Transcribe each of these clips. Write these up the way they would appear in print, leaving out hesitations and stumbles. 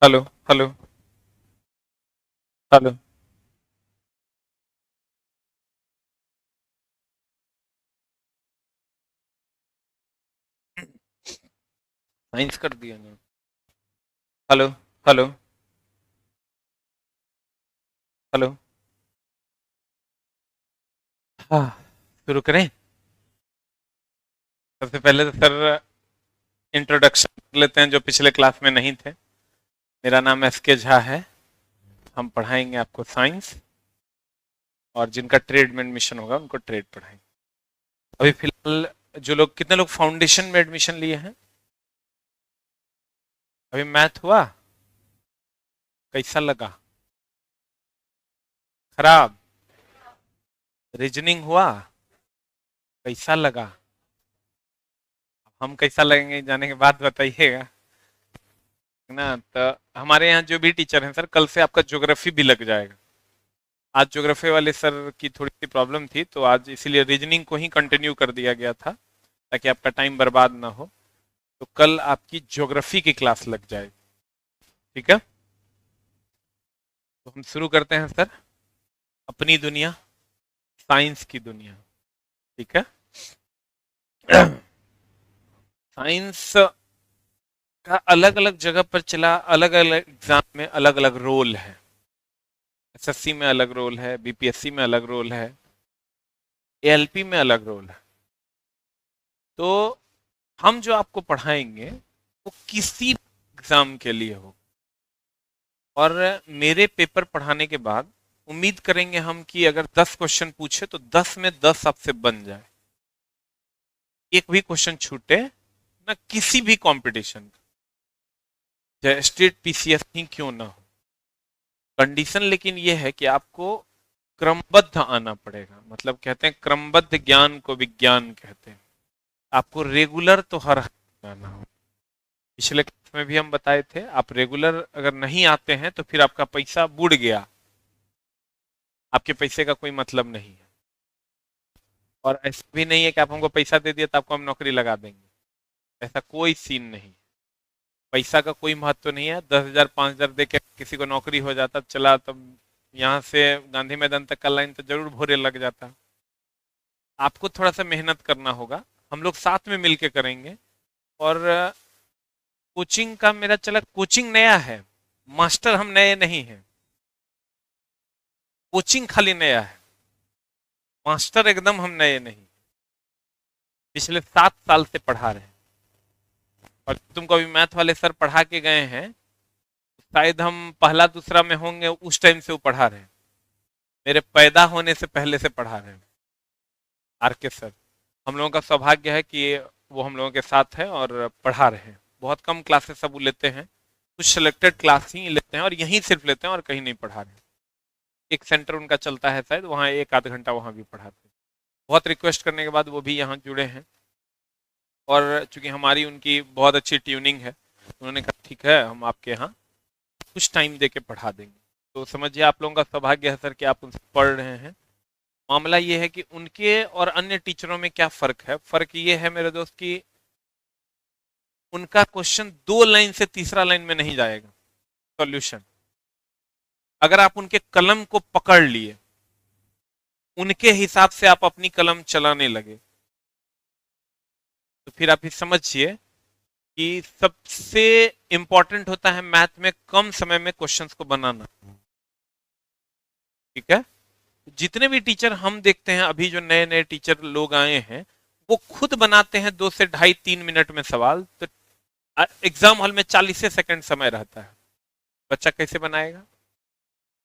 Hello hello hello. Science कर दिया ना। Hello hello hello. हाँ, शुरू करें। सबसे पहले तो सर इंट्रोडक्शन कर लेते हैं जो पिछले क्लास में नहीं थे। मेरा नाम एस के झा है। हम पढ़ाएंगे आपको साइंस, और जिनका ट्रेड में एडमिशन होगा उनको ट्रेड पढ़ाएंगे। अभी फिलहाल जो लोग, कितने लोग फाउंडेशन में एडमिशन लिए हैं? अभी मैथ हुआ, कैसा लगा? खराब। रीजनिंग हुआ, कैसा लगा? हम कैसा लगेंगे जाने के बाद बताइएगा, है ना। तो हमारे यहाँ जो भी टीचर हैं सर, कल से आपका ज्योग्राफी भी लग जाएगा। आज ज्योग्राफी वाले सर की थोड़ी सी प्रॉब्लम थी, तो आज इसीलिए रीजनिंग को ही कंटिन्यू कर दिया गया था, ताकि आपका टाइम बर्बाद ना हो। तो कल आपकी ज्योग्राफी की क्लास लग जाएगी। ठीक है, तो हम शुरू करते हैं सर। अपनी दुनिया, साइंस की दुनिया। ठीक है। साइंस का अलग अलग जगह पर चला, अलग अलग एग्जाम में अलग अलग रोल है। एसएससी में अलग रोल है, बीपीएससी में अलग रोल है, एएलपी में अलग रोल है। तो हम जो आपको पढ़ाएंगे वो किसी एग्जाम के लिए हो, और मेरे पेपर पढ़ाने के बाद उम्मीद करेंगे हम कि अगर 10 क्वेश्चन पूछे तो 10 में 10 आपसे बन जाए, एक भी क्वेश्चन छूटे ना किसी भी कंपटीशन का, चाहे स्टेट पीसीएस ही क्यों ना हो। कंडीशन लेकिन ये है कि आपको क्रमबद्ध आना पड़ेगा, मतलब कहते हैं क्रमबद्ध ज्ञान को विज्ञान कहते हैं। आपको रेगुलर तो हर हफ्ते आना हो। पिछले क्लास में भी हम बताए थे, आप रेगुलर अगर नहीं आते हैं तो फिर आपका पैसा बुड़ गया, आपके पैसे का कोई मतलब नहीं है। और ऐसा भी नहीं है कि आप हमको पैसा दे दिए तो आपको हम नौकरी लगा देंगे, ऐसा कोई सीन नहीं। पैसा का कोई महत्व नहीं है। 10,000 5,000 दे के किसी को नौकरी हो जाता, चला तब यहाँ से गांधी मैदान तक का लाइन तो जरूर भोरे लग जाता। आपको थोड़ा सा मेहनत करना होगा, हम लोग साथ में मिलके करेंगे। और कोचिंग का मेरा चला, कोचिंग नया है, मास्टर हम नए नहीं हैं। कोचिंग खाली नया है, मास्टर एकदम हम नए नहीं। पिछले 7 साल से पढ़ा रहे हैं, और तुमको अभी मैथ वाले सर पढ़ा के गए हैं, शायद हम पहला दूसरा में होंगे उस टाइम से वो पढ़ा रहे हैं। मेरे पैदा होने से पहले से पढ़ा रहे हैं आर के सर। हम लोगों का सौभाग्य है कि वो हम लोगों के साथ है और पढ़ा रहे हैं। बहुत कम क्लासेस सब वो लेते हैं, कुछ सिलेक्टेड क्लास ही लेते हैं, और यहीं सिर्फ लेते हैं और कहीं नहीं पढ़ा रहे हैं। एक सेंटर उनका चलता है शायद, वहाँ एक आध घंटा वहाँ भी पढ़ाते हैं। बहुत रिक्वेस्ट करने के बाद वो भी यहाँ जुड़े हैं, और चूंकि हमारी उनकी बहुत अच्छी ट्यूनिंग है, उन्होंने कहा ठीक है हम आपके यहाँ कुछ टाइम दे के पढ़ा देंगे। तो समझिए आप लोगों का सौभाग्य है सर कि आप उनसे पढ़ रहे हैं। मामला ये है कि उनके और अन्य टीचरों में क्या फर्क है। फर्क ये है मेरे दोस्त कि उनका क्वेश्चन 2 लाइन से तीसरा लाइन में नहीं जाएगा सॉल्यूशन। अगर आप उनके कलम को पकड़ लिए, उनके हिसाब से आप अपनी कलम चलाने लगे, तो फिर आप ये समझिए कि सबसे इंपॉर्टेंट होता है मैथ में कम समय में क्वेश्चंस को बनाना। ठीक है। जितने भी टीचर हम देखते हैं, अभी जो नए नए टीचर लोग आए हैं, वो खुद बनाते हैं 2 से ढाई 3 मिनट में सवाल, तो एग्जाम हॉल में 40 सेकंड समय रहता है। बच्चा कैसे बनाएगा?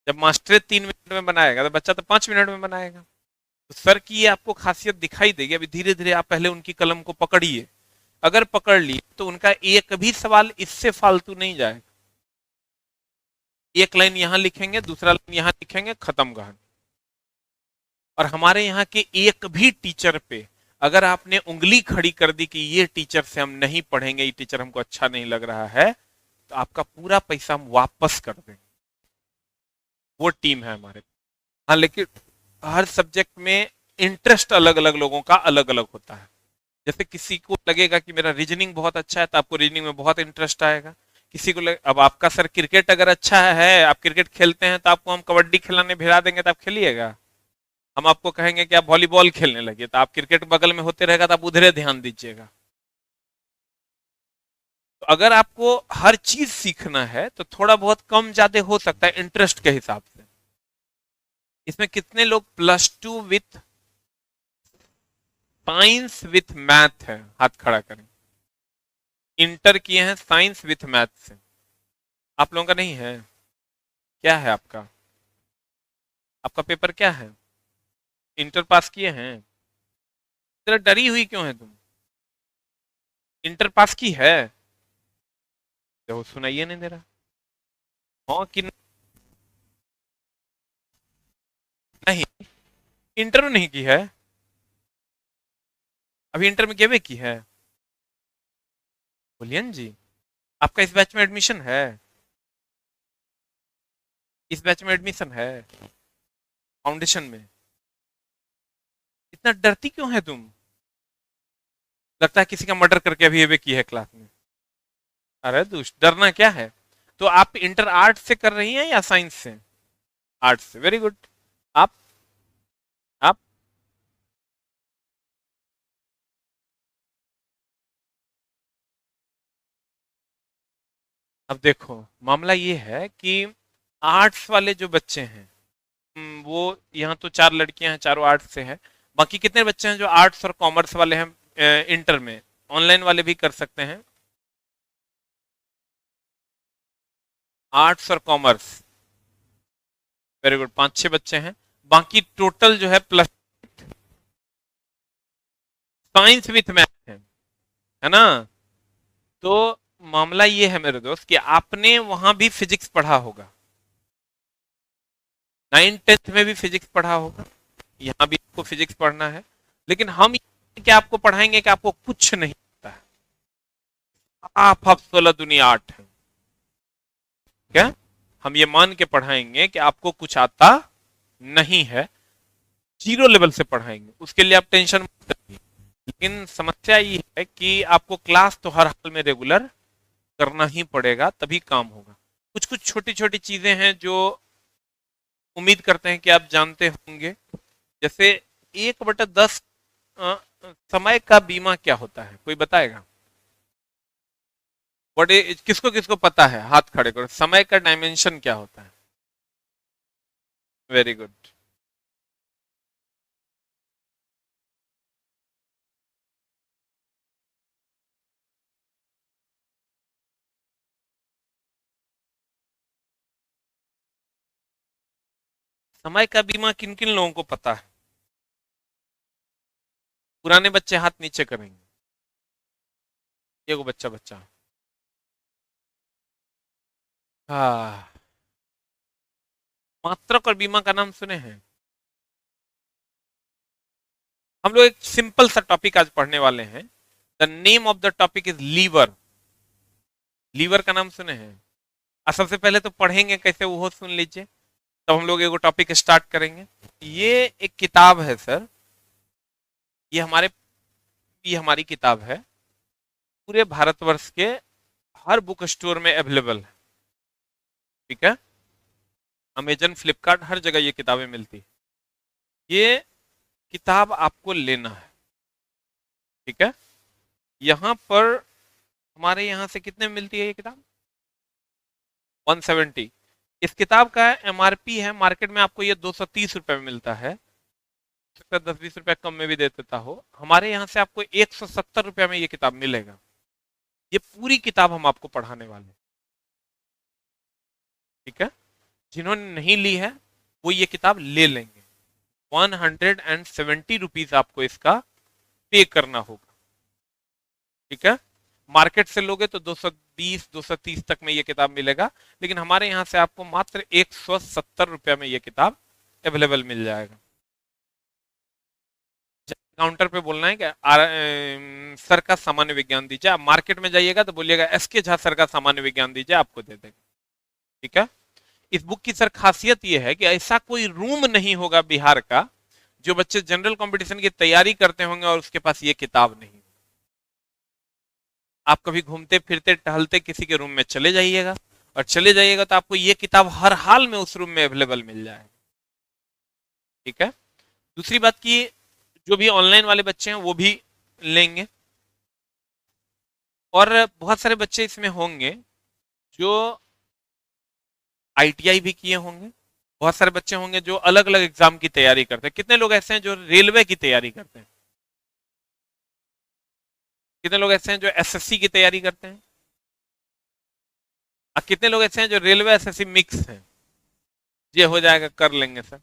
जब मास्टर 3 मिनट में बनाएगा तो बच्चा तो 5 मिनट में बनाएगा। तो सर की ये आपको खासियत दिखाई देगी। अभी धीरे धीरे आप पहले उनकी कलम को पकड़िए, अगर पकड़ लिए तो उनका एक भी सवाल इससे फालतू नहीं जाएगा। एक लाइन यहां लिखेंगे, दूसरा लाइन यहां लिखेंगे, खत्म कहानी। और हमारे यहाँ के एक भी टीचर पे अगर आपने उंगली खड़ी कर दी कि ये टीचर से हम नहीं पढ़ेंगे, ये टीचर हमको अच्छा नहीं लग रहा है, तो आपका पूरा पैसा हम वापस कर देंगे। वो टीम है हमारे। हाँ, लेकिन हर सब्जेक्ट में इंटरेस्ट अलग अलग लोगों का अलग अलग होता है। जैसे किसी को लगेगा कि मेरा रीजनिंग बहुत अच्छा है, तो आपको रीजनिंग में बहुत इंटरेस्ट आएगा। किसी को अब आपका सर क्रिकेट अगर अच्छा है, आप क्रिकेट खेलते हैं, तो आपको हम कबड्डी खिलाने भिड़ा देंगे तो आप खेलिएगा? हम आपको कहेंगे कि आप वॉलीबॉल खेलने लगे, तो आप क्रिकेट बगल में होते रहेगा तो आप उधरे ध्यान दीजिएगा। तो अगर आपको हर चीज सीखना है तो थोड़ा बहुत कम ज्यादा हो सकता है इंटरेस्ट के हिसाब से। इसमें कितने लोग +2 विथ साइंस विथ मैथ है? हाथ खड़ा करें। इंटर किए हैं साइंस विथ मैथ से। आप लोगों का नहीं है? क्या है आपका? आपका पेपर क्या है? इंटर पास किए हैं? तेरा डरी हुई क्यों है तुम? इंटर पास की है? देखो सुनाइए नहीं दे रहा। हाँ कि नहीं? इंटर में नहीं की है? अभी इंटर में केवे की है? बोलिए जी। आपका इस बैच में एडमिशन है? इस बैच में एडमिशन है फाउंडेशन में? इतना डरती क्यों है तुम? लगता है किसी का मर्डर करके अभी एवे की है क्लास में। अरे दुष्ट, डरना क्या है? तो आप इंटर आर्ट से कर रही हैं या साइंस से? आर्ट से, वेरी गुड। आप आप अब देखो, मामला ये है कि आर्ट्स वाले जो बच्चे हैं, वो यहाँ तो 4 लड़कियां हैं, चारों आर्ट्स से हैं। बाकी कितने बच्चे हैं जो आर्ट्स और कॉमर्स वाले हैं इंटर में? ऑनलाइन वाले भी कर सकते हैं। आर्ट्स और कॉमर्स, वेरी गुड, 5-6 बच्चे हैं। बाकी टोटल जो है प्लस साइंस विथ मैथ है ना? तो मामला ये है मेरे दोस्त कि आपने वहां भी फिजिक्स पढ़ा होगा, 9th-10th में भी फिजिक्स पढ़ा होगा, यहाँ भी आपको फिजिक्स पढ़ना है। लेकिन हम क्या आपको पढ़ाएंगे कि आपको कुछ नहीं आता है, आप अफसोला दुनिया 8 है क्या? हम ये मान के पढ़ाएंगे कि आपको कुछ आता नहीं है, 0 लेवल से पढ़ाएंगे, उसके लिए आप टेंशन मत करिए। लेकिन समस्या ये है कि आपको क्लास तो हर हाल में रेगुलर करना ही पड़ेगा, तभी काम होगा। कुछ कुछ छोटी छोटी चीजें हैं जो उम्मीद करते हैं कि आप जानते होंगे। जैसे 1/10 समय का बीमा क्या होता है, कोई बताएगा? बड़े किसको किसको पता है? हाथ खड़े करो। समय का डायमेंशन क्या होता है? Very good. समय का बीमा किन किन लोगों को पता है? पुराने बच्चे हाथ नीचे करेंगे। एगो बच्चा बच्चा। हाँ, मात्रक और बीमा का नाम सुने हैं? हम लोग एक सिंपल सा टॉपिक आज पढ़ने वाले हैं। The name of the topic is lever. Lever का नाम सुने हैं? सबसे पहले तो पढ़ेंगे कैसे वो सुन लीजिए, तब हम लोग एगो टॉपिक स्टार्ट करेंगे। ये एक किताब है सर, ये हमारे ये हमारी किताब है, पूरे भारतवर्ष के हर बुक स्टोर में अवेलेबल है। ठीक है, अमेजन, फ्लिपकार्ट, हर जगह ये किताबें मिलती है। ये किताब आपको लेना है, ठीक है? यहाँ पर हमारे यहाँ से कितने में मिलती है ये किताब? 170। इस किताब का एमआरपी है मार्केट में, आपको ये 230 रुपए में मिलता है। 10-20 रुपए कम में भी दे देता हो। हमारे यहाँ से आपको 170 रुपए में ये किताब मिलेगा। ये पूरी किताब हम आपको पढ़ाने वाले हैं, ठीक है? जिन्होंने नहीं ली है वो ये किताब ले लेंगे। 170 रुपीज आपको इसका पे करना होगा, ठीक है? मार्केट से लोगे तो 220-230 तक में ये किताब मिलेगा, लेकिन हमारे यहाँ से आपको मात्र 170 रुपया में ये किताब अवेलेबल मिल जाएगा। काउंटर पे बोलना है कि सर का सामान्य विज्ञान दीजिए। आप मार्केट में जाइएगा तो बोलिएगा एसके झा सर का सामान्य विज्ञान दीजिए, आपको दे देगा, ठीक है? इस बुक की सर खासियत यह है कि ऐसा कोई रूम नहीं होगा बिहार का जो बच्चे जनरल कंपटीशन की तैयारी करते होंगे और उसके पास ये किताब नहीं। आप कभी घूमते फिरते टहलते किसी के रूम में चले जाइएगा, और चले जाइएगा तो आपको ये किताब हर हाल में उस रूम में अवेलेबल मिल जाएगी। ठीक है। दूसरी बात की जो भी ऑनलाइन वाले बच्चे हैं वो भी लेंगे, और बहुत सारे बच्चे इसमें होंगे जो आईटीआई भी किए होंगे, बहुत सारे बच्चे होंगे जो अलग अलग एग्जाम की तैयारी करते हैं। कितने लोग ऐसे हैं जो रेलवे की तैयारी करते हैं? कितने लोग ऐसे हैं जो एसएससी की तैयारी करते हैं? और कितने लोग ऐसे हैं जो रेलवे एसएससी मिक्स हैं? ये हो जाएगा, कर लेंगे सर।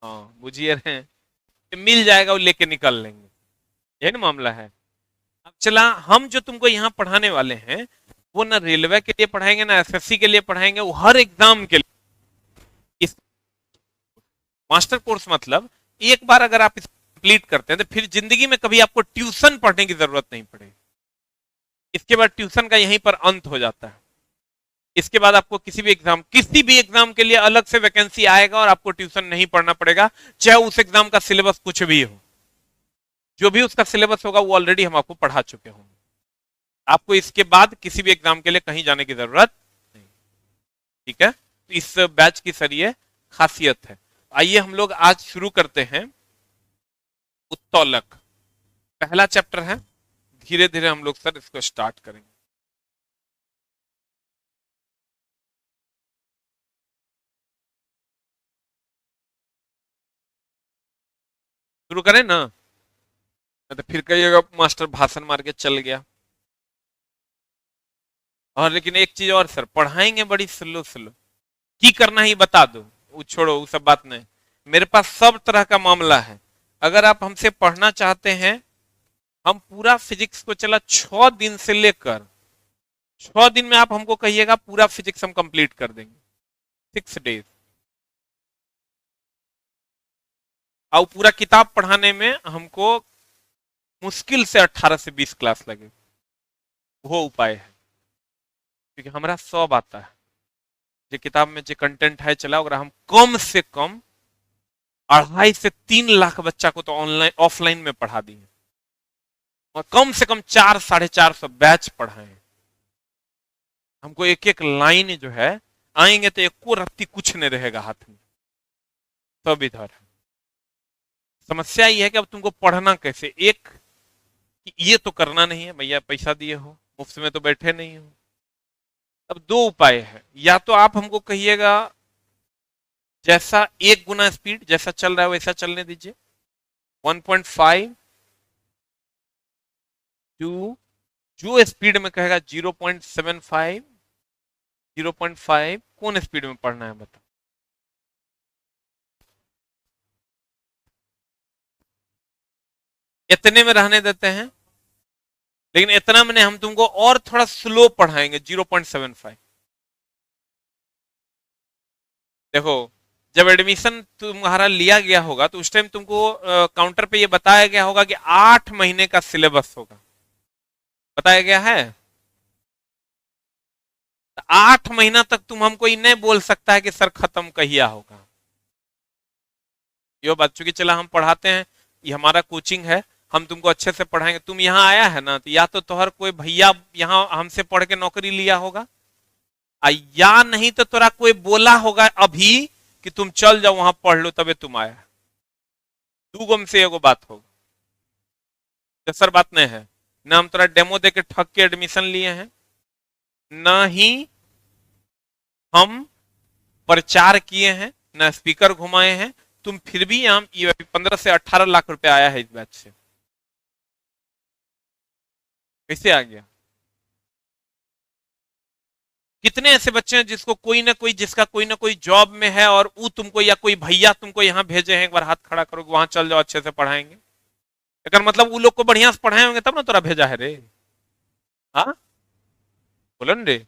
हाँ बुझिए रहे हैं, मिल जाएगा वो लेके निकल लेंगे, यही ना मामला है। अब चला, हम जो तुमको यहाँ पढ़ाने वाले हैं वो ना रेलवे के लिए पढ़ाएंगे ना एसएससी के लिए पढ़ाएंगे, वो हर एग्जाम के लिए। इस मास्टर कोर्स मतलब एक बार अगर आप इसे कंप्लीट करते हैं तो फिर जिंदगी में कभी आपको ट्यूशन पढ़ने की जरूरत नहीं पड़ेगी। इसके बाद ट्यूशन का यहीं पर अंत हो जाता है। इसके बाद आपको किसी भी एग्जाम के लिए अलग से वैकेंसी आएगा और आपको ट्यूशन नहीं पढ़ना पड़ेगा, चाहे उस एग्जाम का सिलेबस कुछ भी हो। जो भी उसका सिलेबस होगा वो ऑलरेडी हम आपको पढ़ा चुके होंगे। आपको इसके बाद किसी भी एग्जाम के लिए कहीं जाने की जरूरत नहीं। ठीक है, तो इस बैच की सर ये खासियत है। आइए हम लोग आज शुरू करते हैं उत्तोलक। पहला चैप्टर है, धीरे धीरे हम लोग सर इसको स्टार्ट करेंगे। शुरू करें ना, तो फिर कहिएगा मास्टर भाषण मार के चल गया। और लेकिन एक चीज और सर, पढ़ाएंगे बड़ी स्लो स्लो, की करना ही बता दो, वो छोड़ो, वो सब बात नहीं। मेरे पास सब तरह का मामला है। अगर आप हमसे पढ़ना चाहते हैं, हम पूरा फिजिक्स को चला 6 दिन से लेकर 6 दिन में आप हमको कहिएगा पूरा फिजिक्स हम कंप्लीट कर देंगे, 6 डेज। और पूरा किताब पढ़ाने में हमको मुश्किल से 18 से 20 क्लास लगे, वो उपाय है। क्योंकि हमारा सब आता है, जो किताब में जो कंटेंट है चला, अगर हम कम से कम 2.5 से 3 लाख बच्चा को तो ऑनलाइन ऑफलाइन में पढ़ा दिए, और कम से कम 400-450 बैच पढ़ाए। हमको एक एक लाइन जो है, आएंगे तो एक को रत्ती कुछ नहीं रहेगा हाथ में, सब इधर है। समस्या ये है कि अब तुमको पढ़ना कैसे, एक कि ये तो करना नहीं है भैया, पैसा दिए हो, मुफ्त में तो बैठे नहीं हो। अब दो उपाय है, या तो आप हमको कहिएगा जैसा 1 गुना स्पीड जैसा चल रहा है वैसा चलने दीजिए, 1.5 टू जो स्पीड में कहेगा 0.75, 0.5 कौन स्पीड में पढ़ना है बता। इतने में रहने देते हैं, लेकिन इतना में हम तुमको और थोड़ा स्लो पढ़ाएंगे, 0.75। देखो, जब एडमिशन तुम्हारा लिया गया होगा तो उस टाइम तुमको काउंटर पे ये बताया गया होगा कि 8 महीने का सिलेबस होगा, बताया गया है। 8 महीना तक तुम हमको ये नहीं बोल सकता है कि सर खत्म कहिया होगा। यो बात, चूंकि चला हम पढ़ाते हैं, ये हमारा कोचिंग है, हम तुमको अच्छे से पढ़ाएंगे। तुम यहाँ आया है ना, तो या तो तोहर कोई भैया यहाँ हमसे पढ़ के नौकरी लिया होगा, या नहीं तो तोरा कोई बोला होगा अभी कि तुम चल जाओ वहां पढ़ लो, तबे तुम आया। 2 गो में से एगो बात होगा। तो सर बात नहीं है ना, हम तोरा डेमो दे के ठग के एडमिशन लिए हैं, ना ही हम प्रचार किए हैं, ना स्पीकर घुमाए हैं। तुम फिर भी हम 15 से 18 लाख रुपए आया है इस बैच से, कैसे आ गया? कितने ऐसे बच्चे हैं जिसको कोई ना कोई, जिसका कोई ना कोई जॉब में है, और वो तुमको या कोई भैया तुमको यहाँ भेजे हैं, एक बार हाथ खड़ा करोगे वहां चल जाओ अच्छे से पढ़ाएंगे। अगर मतलब वो लोग को बढ़िया से पढ़ाए होंगे तब ना तोरा भेजा है रे। हाँ बोलो रे।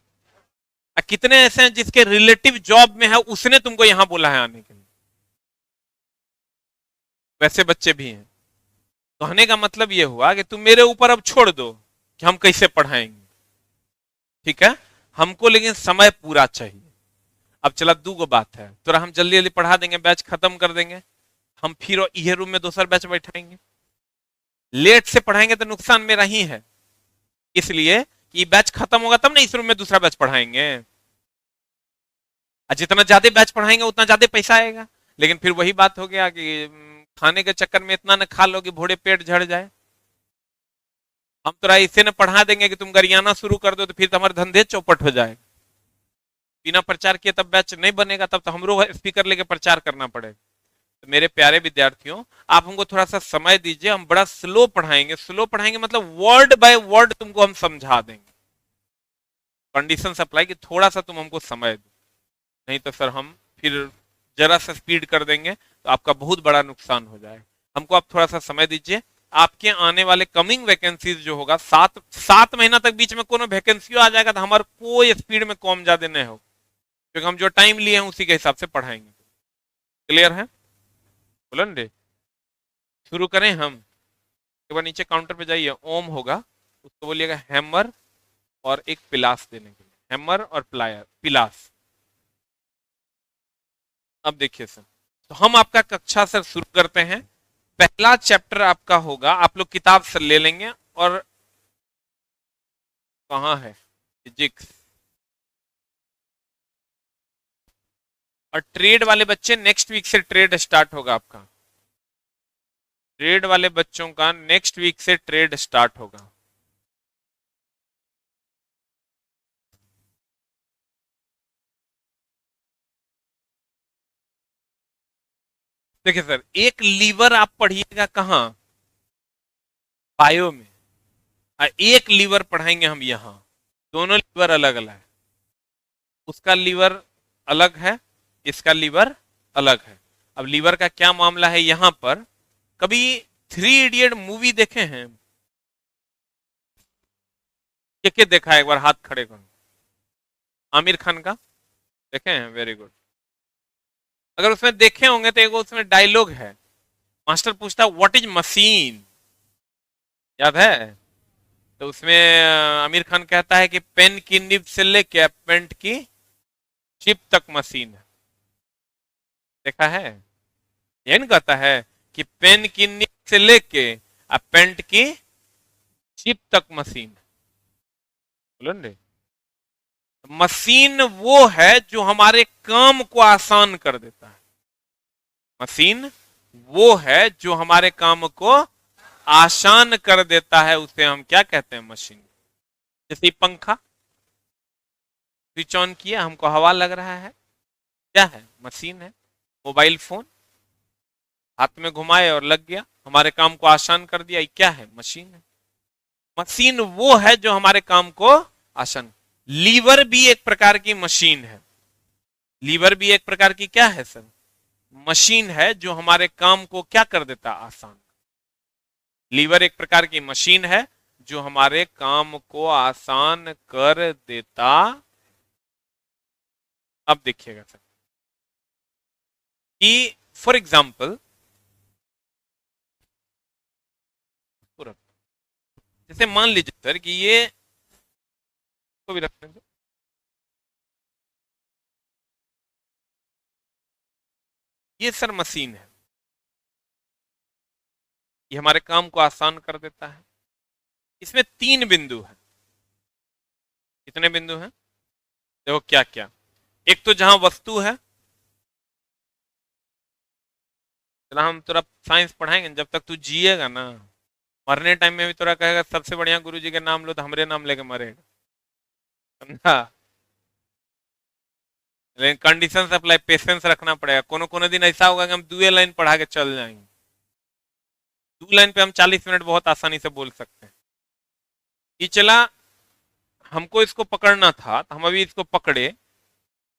कितने ऐसे हैं जिसके रिलेटिव जॉब में है, उसने तुमको यहाँ बोला है आने के लिए, वैसे बच्चे भी हैं। कहने का मतलब ये हुआ कि तुम मेरे ऊपर अब छोड़ दो कि हम कैसे पढ़ाएंगे, ठीक है, हमको लेकिन समय पूरा चाहिए। अब चला 2 गो बात है, तो हम जल्दी जल्दी पढ़ा देंगे, बैच खत्म कर देंगे, हम फिर ये रूम में दूसरा बैच बैठाएंगे। लेट से पढ़ाएंगे तो नुकसान मेरा ही है, इसलिए कि बैच खत्म होगा तब ना इस रूम में दूसरा बैच पढ़ाएंगे, और जितना ज्यादा बैच पढ़ाएंगे उतना ज्यादा पैसा आएगा। लेकिन फिर वही बात हो गया कि खाने के चक्कर में इतना न खा लो कि भोड़े पेट झड़ जाए। हम तो इसे न पढ़ा देंगे कि तुम गरियाना शुरू कर दो, तो फिर तुम्हारे धंधे चौपट हो जाए। बिना प्रचार किए तब बैच नहीं बनेगा, तब तो हमरो स्पीकर लेके प्रचार करना पड़ेगा। तो मेरे प्यारे विद्यार्थियों, आप हमको थोड़ा सा समय दीजिए, हम बड़ा स्लो पढ़ाएंगे। स्लो पढ़ाएंगे मतलब वर्ड बाय वर्ड तुमको हम समझा देंगे। कंडीशन अप्लाई कि थोड़ा सा तुम हमको समय दो, नहीं तो सर हम फिर जरा सा स्पीड कर देंगे तो आपका बहुत बड़ा नुकसान हो जाए। हमको आप थोड़ा सा समय दीजिए। आपके आने वाले कमिंग वैकेंसीज जो होगा, 7 महीना तक बीच में कोनो वैकेंसी आ जाएगा तो हमारे कोई स्पीड में कम ज्यादा नहीं हो, क्योंकि हम जो टाइम लिए हैं उसी के हिसाब से पढ़ाएंगे। क्लियर है? बोलन रे, शुरू करें हम। एक बार नीचे काउंटर पे जाइए, ओम होगा, उसको बोलिएगा हैमर और एक पिलास देने के लिए, हैमर और प्लायर पिलास। अब देखिए सर, तो हम आपका कक्षा सर शुरू करते हैं। पहला चैप्टर आपका होगा, आप लोग किताब सर ले लेंगे, और कहाँ है फिजिक्स। और ट्रेड वाले बच्चे नेक्स्ट वीक से ट्रेड स्टार्ट होगा आपका। ट्रेड वाले बच्चों का नेक्स्ट वीक से ट्रेड स्टार्ट होगा। देखिए सर, एक लीवर आप पढ़िएगा कहाँ, बायो में, और एक लीवर पढ़ाएंगे हम यहाँ। दोनों लीवर अलग अलग है, उसका लीवर अलग है, इसका लीवर अलग है। अब लीवर का क्या मामला है यहाँ पर, कभी 3 इडियट मूवी देखे हैं? के देखा है? एक बार हाथ खड़े करो। आमिर खान का देखे हैं? Very good. अगर उसमें देखे होंगे तो एक उसमें डायलॉग है, मास्टर पूछता व्हाट इज मशीन, याद है? तो उसमें आमिर खान कहता है कि पेन की निब से लेके पेंट की चिप तक मशीन है। देखा है? ये नहीं कहता है कि पेन की निब से लेके पेंट की चिप तक मशीन है। बोलो रे, मशीन वो है जो हमारे काम को आसान कर देता है। मशीन वो है जो हमारे काम को आसान कर देता है, उसे हम क्या कहते हैं? मशीन। जैसे पंखा स्विच ऑन किया, हमको हवा लग रहा है, क्या है? मशीन है। मोबाइल फोन हाथ में घुमाए और लग गया, हमारे काम को आसान कर दिया, ये क्या है? मशीन है। मशीन वो है जो हमारे काम को आसान। लीवर भी एक प्रकार की मशीन है। लीवर भी एक प्रकार की क्या है सर? मशीन है जो हमारे काम को क्या कर देता? आसान। लीवर एक प्रकार की मशीन है जो हमारे काम को आसान कर देता। अब देखिएगा सर कि फॉर एग्जाम्पल, जैसे मान लीजिए सर कि ये को भी रखते हैं, ये सर मशीन है, ये हमारे काम को आसान कर देता है। इसमें 3 बिंदु है। कितने बिंदु हैं? देखो क्या क्या। एक तो जहां वस्तु है, चला हम तोरा साइंस पढ़ाएंगे, जब तक तू जिएगा ना, मरने टाइम में भी तोरा कहेगा सबसे बढ़िया गुरुजी के नाम लो, तो हमरे नाम लेके मरेगा, समझा? लेकिन कंडीशन अप्लाई, पेशेंस रखना पड़ेगा। कोनो कोनो दिन ऐसा होगा कि हम 2 लाइन पढ़ा के चल जाएंगे। 2 लाइन पे हम 40 मिनट बहुत आसानी से बोल सकते हैं। ये चला, हमको इसको पकड़ना था तो हम अभी इसको पकड़े।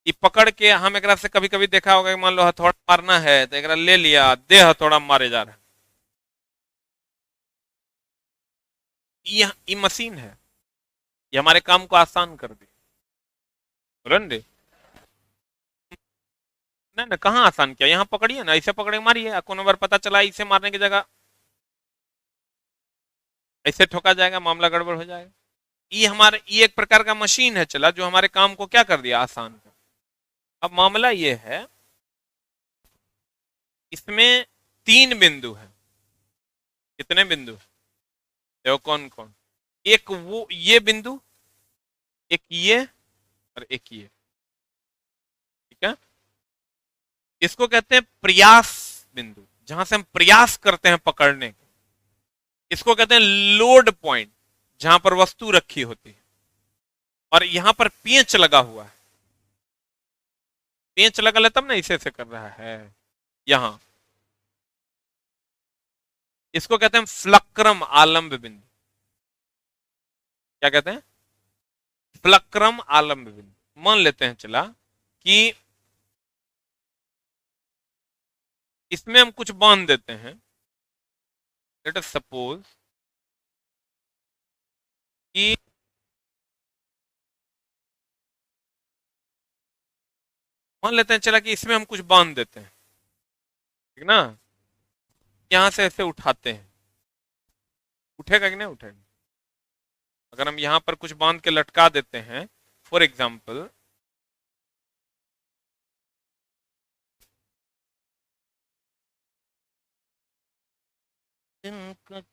ये पकड़ के हम एक से कभी कभी देखा होगा कि मान लो हथौड़ा मारना है तो एक ले लिया, दे हथौड़ा मारे जा रहे हैं। ये मशीन है, ये हमारे काम को आसान कर दी। रन रे, नहीं ना, कहाँ आसान किया? यहाँ पकड़िए ना, ऐसे पकड़े मारिए, कोनो बार पता चला इसे मारने की जगह ऐसे ठोका जाएगा, मामला गड़बड़ हो जाएगा। ये एक प्रकार का मशीन है चला, जो हमारे काम को क्या कर दिया? आसान कर। अब मामला ये है, इसमें 3 बिंदु है। कितने बिंदु है? देखो कौन कौन। एक वो ये बिंदु, एक ये, और एक ये। ठीक है, इसको कहते हैं प्रयास बिंदु, जहां से हम प्रयास करते हैं पकड़ने का। इसको कहते हैं लोड पॉइंट, जहां पर वस्तु रखी होती है। और यहां पर पेंच लगा हुआ है, पेंच लगा तब ना इसे से कर रहा है यहां। इसको कहते हैं फ्लक्रम आलंब बिंदु। क्या कहते हैं? फ्लक्रम आलंब बिंदु। मान लेते हैं चला कि इसमें हम कुछ बांध देते हैं। लेट अस सपोज कि मान लेते हैं चला कि इसमें हम कुछ बांध देते हैं, ठीक ना। यहां से ऐसे उठाते हैं, उठेगा कि नहीं उठेगा? अगर हम यहां पर कुछ बांध के लटका देते हैं, फॉर एग्जाम्पल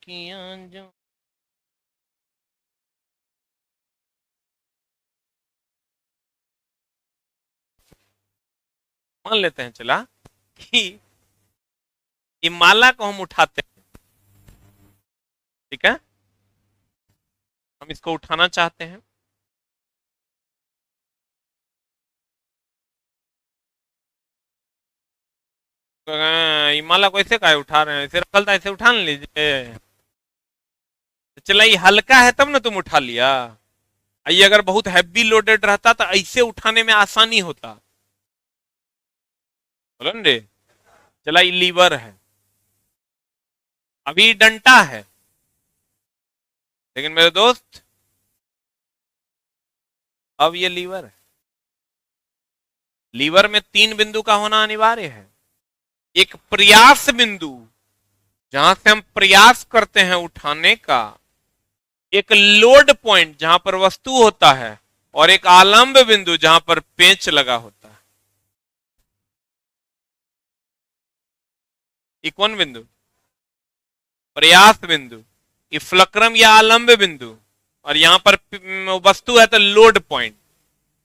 किया जो, मान लेते हैं चला कि ये माला को हम उठाते हैं, ठीक है। हम इसको उठाना चाहते हैं, तो ये माला को ऐसे काहे उठा रहे हैं, ऐसे रखल था, ऐसे उठा लीजिए। तो चला ये हल्का है तब ना तुम उठा लिया। ये अगर बहुत हैवी लोडेड रहता तो ऐसे उठाने में आसानी होता। बोलो न रे। चला ये लीवर है, अभी डंटा है, लेकिन मेरे दोस्त अब ये लीवर है। लीवर में 3 बिंदु का होना अनिवार्य है। एक प्रयास बिंदु, जहां से हम प्रयास करते हैं उठाने का, एक लोड पॉइंट जहां पर वस्तु होता है, और एक आलंब बिंदु जहां पर पेंच लगा होता है। ये कौन बिंदु? प्रयास बिंदु। ये फ्लक्रम या आलंब बिंदु, और यहां पर वस्तु है तो लोड पॉइंट।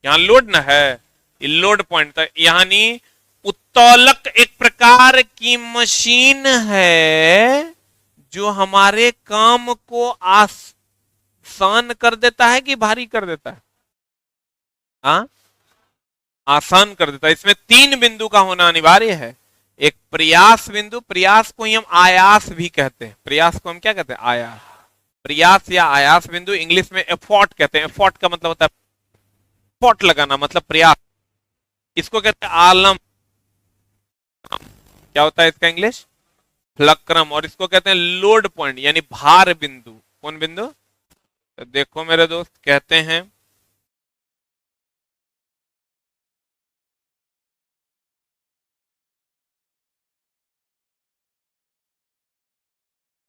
यहां लोड ना है, ये लोड पॉइंट था। यानी उत्तोलक एक प्रकार की मशीन है जो हमारे काम को आसान कर देता है कि भारी कर देता है? हाँ, आसान कर देता है। इसमें 3 बिंदु का होना अनिवार्य है। एक प्रयास बिंदु, प्रयास को ही हम आयास भी कहते हैं। प्रयास को हम क्या कहते हैं? आयास। प्रयास या आयास बिंदु, इंग्लिश में एफोर्ट कहते हैं। एफोर्ट का मतलब होता है एफोर्ट लगाना, मतलब प्रयास। इसको कहते हैं आलम। क्या होता है इसका इंग्लिश? फ्लक्रम। और इसको कहते हैं लोड पॉइंट, यानी भार बिंदु। कौन बिंदु? तो देखो मेरे दोस्त, कहते हैं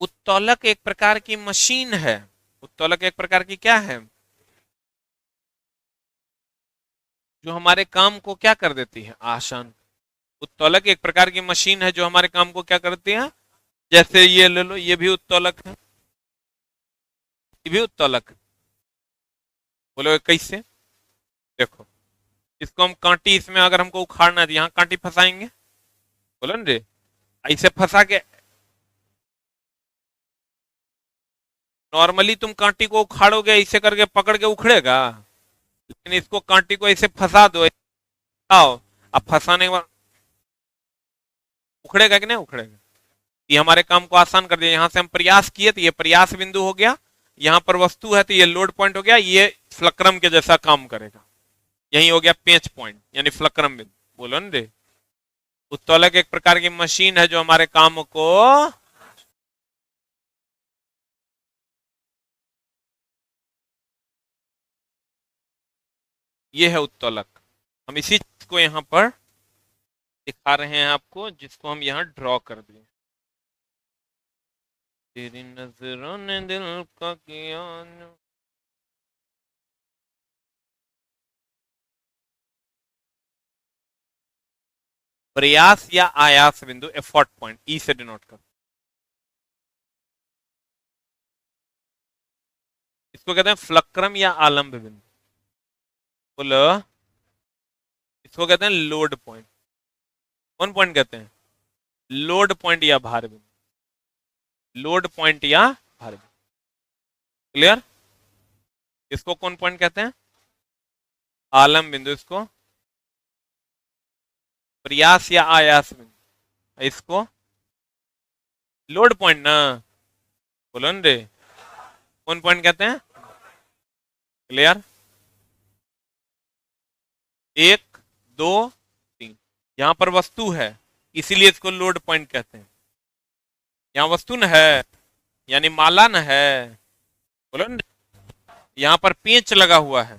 उत्तोलक एक प्रकार की मशीन है। उत्तोलक एक प्रकार की क्या है? जो हमारे काम को क्या कर देती है? आसान। उत्तोलक एक प्रकार की मशीन है जो हमारे काम को क्या करती है? जैसे ये ले लो, ये भी उत्तोलक है, ये भी उत्तोलक है। बोलो कैसे? देखो, इसको हम कांटी, इसमें अगर हमको उखाड़ना है तो यहाँ कांटी फंसाएंगे। बोलो ना रे। ऐसे फंसा के नॉर्मली तुम कांटी को उखाड़ोगे, ऐसे करके पकड़ के उखड़ेगा। लेकिन इसको कांटी को ऐसे फंसा दो, आओ, अब फंसाने के बाद उखड़ेगा कि नहीं उखड़ेगा? ये हमारे काम को आसान कर दिया। यहां से हम प्रयास किए तो ये प्रयास बिंदु हो गया, यहां पर वस्तु है तो ये लोड पॉइंट हो गया, ये फ्लक्रम के जैसा काम करेगा। यही हो गया पेंच पॉइंट, यानी फ्लक्रम बिंदु। बोलो ना रे। उत्तोलक एक प्रकार की मशीन है जो हमारे काम को, ये है उत्तोलक। हम इसी चीज को यहां पर दिखा रहे हैं आपको, जिसको हम यहां ड्रॉ कर दिए। तेरी नजरों ने दिल का किया। प्रयास या आयास बिंदु, एफर्ट पॉइंट, ई से डिनोट कर। इसको कहते हैं फ्लक्रम या आलम्ब बिंदु। बोलो, इसको कहते हैं लोड पॉइंट। कौन पॉइंट कहते हैं? लोड पॉइंट या भार बिंदु। लोड पॉइंट या भार बिंदु। क्लियर? इसको कौन पॉइंट कहते हैं? आलम्ब बिंदु। इसको प्रयास या आयास बिंदु। इसको लोड पॉइंट ना, बोलो न रे, कौन पॉइंट कहते हैं? क्लियर? 1 2 3। यहां पर वस्तु है इसीलिए इसको लोड पॉइंट कहते हैं। यहां वस्तु न है यानी माला न है, बोलो न। यहां पर पेंच लगा हुआ है।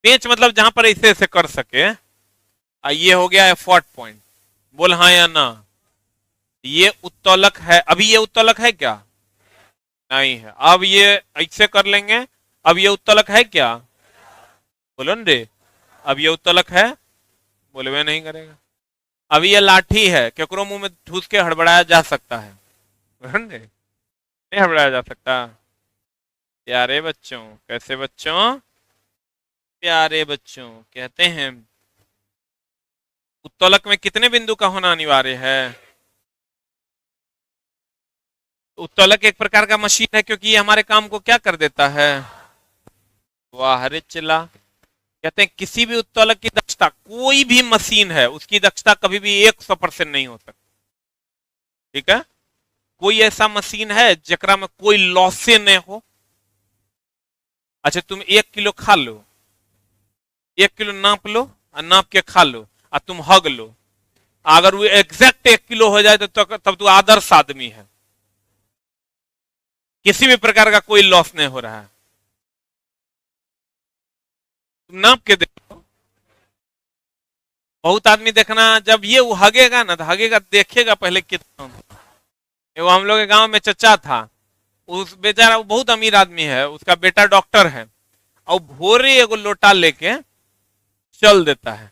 पेंच मतलब जहां पर ऐसे ऐसे कर सके। ये हो गया एफर्ट पॉइंट। बोल हाँ या ना? ये उत्तोलक है। अभी ये उत्तोलक है क्या? नहीं है। अब ये ऐसे कर लेंगे। अब ये उत्तोलक है क्या? बोलो न रे, अब ये उत्तोलक है? बोलवे नहीं करेगा। अभी ये लाठी है, केकरो मुंह में ठूस के हड़बड़ाया जा सकता है, नहीं हड़बड़ाया जा सकता। प्यारे बच्चों, कैसे बच्चों? प्यारे बच्चों, कहते हैं उत्तोलक में कितने बिंदु का होना अनिवार्य है? उत्तोलक एक प्रकार का मशीन है क्योंकि ये हमारे काम को क्या कर देता है? वाह रे चिल्ला। कहते हैं किसी भी उत्तोलक की दक्षता, कोई भी मशीन है उसकी दक्षता कभी भी 100% नहीं हो सकती। ठीक है? कोई ऐसा मशीन है जकरा में कोई लॉसे नहीं हो? अच्छा, तुम 1 किलो खा लो, 1 किलो नाप लो और नाप के खा लो और तुम हग लो। अगर वो एग्जैक्ट 1 किलो हो जाए तो तब तू आदर्श आदमी है। किसी भी प्रकार का कोई लॉस नहीं हो रहा है। तुम नाप के देखो। बहुत आदमी देखना, जब ये वो हगेगा ना तो हगेगा देखेगा पहले कितना। वो हम लोग के गांव में चचा था, उस बेचारा, वो बहुत अमीर आदमी है, उसका बेटा डॉक्टर है और भोरे एगो लोटा लेके चल देता है।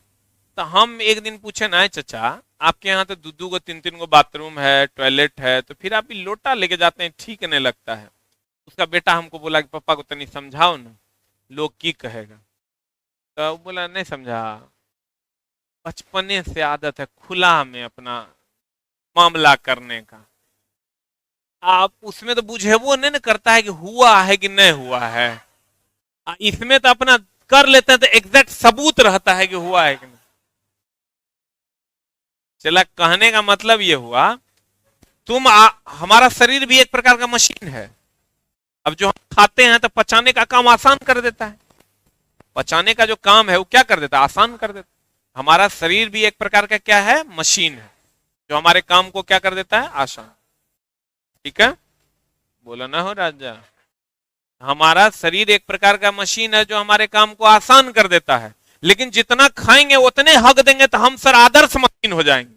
तो हम एक दिन पूछे ना, चचा आपके यहाँ तो 2-2 3-3 गो बाथरूम है, टॉयलेट है, तो फिर आप लोटा लेके जाते हैं, ठीक नहीं लगता है? उसका बेटा हमको बोला कि पापा को तनी समझाओ ना, लोग की कहेगा। तो बोला नहीं समझा, बचपने से आदत है खुला में अपना मामला करने का। आप उसमें तो बुझे वो नहीं करता है कि हुआ है कि नहीं हुआ है। इसमें तो अपना कर लेते हैं तो एग्जैक्ट सबूत रहता है कि हुआ है कि नहीं। चला, कहने का मतलब ये हुआ, हमारा शरीर भी एक प्रकार का मशीन है। अब जो हम खाते हैं तो पचाने का काम आसान कर देता है। पचाने का जो काम है वो क्या कर देता है? आसान कर देता है। हमारा शरीर भी एक प्रकार का क्या है? मशीन है, जो हमारे काम को क्या कर देता है? आसान। ठीक है? बोलो ना हो राजा। हमारा शरीर एक प्रकार का मशीन है जो हमारे काम को आसान कर देता है, लेकिन जितना खाएंगे उतने हक देंगे तो हम सर आदर्श मशीन हो जाएंगे।